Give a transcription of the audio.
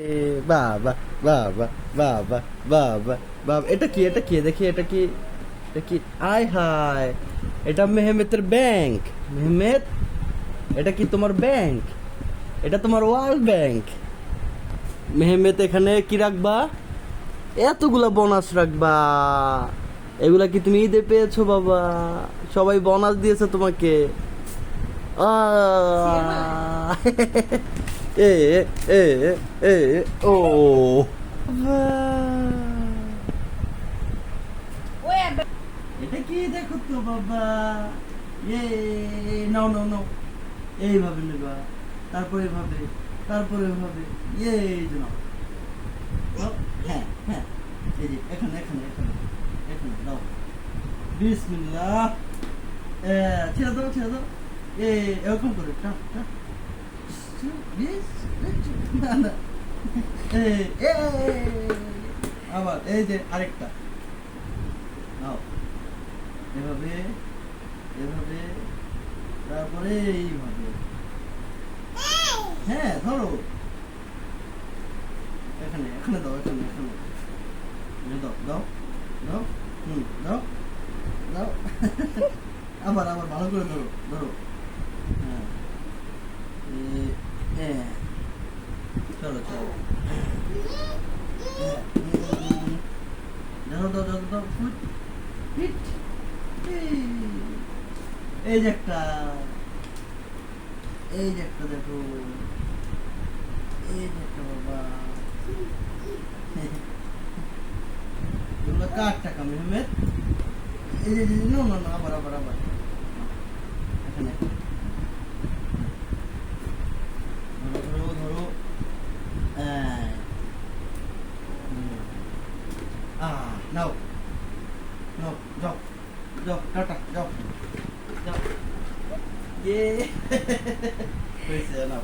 বাবা বাবা বাবা বাবা বাবা, এটা কি? এটা কি? দেখি, এটা কি? এটা কি? আয় হায়, এটা মেহমেতের ব্যাংক। মেহমেত, এটা কি তোমার ব্যাংক? এটা তোমার ওয়ার্ল্ড ব্যাংক। মেহমেত, এখানে কি রাখবা? এতগুলা বোনাস রাখবা? এগুলা কি তুমি ঈদে পেয়েছো বাবা? সবাই বোনাস দিয়েছে তোমাকে। আহ! এ এ এ ও এটা কি দেখো তো বাবা। এ নাও নাও নাও, এইভাবে নেবা, তারপরে এভাবে, তারপরে এভাবে, এই যে নাও নাও। হ্যাঁ হ্যাঁ, এই যে এখানে এখানে এখানে এখানে দাও। বিসমিল্লাহ। ছেড়ে দাও ছেড়ে দাও। এরকম করে টাপ টাপ। না না, এ আবার এই যে আরেকটা নাও, এভাবে এভাবে, তারপরে এইভাবে। হ্যাঁ ধরো, এখানে এখানে দাও, এখানে এখানে দাও দাও দাও। দাও দাও। আবার আবার ভালো করে ধরো ধরো। হ্যাঁ, হ্যাঁ, চলো চলো। দাও দাও দাও দাও, ফুট হিট। এই যে একটা, এই যে একটা দেখো, এই যে একটা বাবা। এগুলো কার টাকা মেহমেদ? এই যে না না না, আবার আবার আবার এখানে ধরো ধরো ধরো। নাও নাও, যাও যাও, টাটা, যাও যাও। হয়েছে, নাও।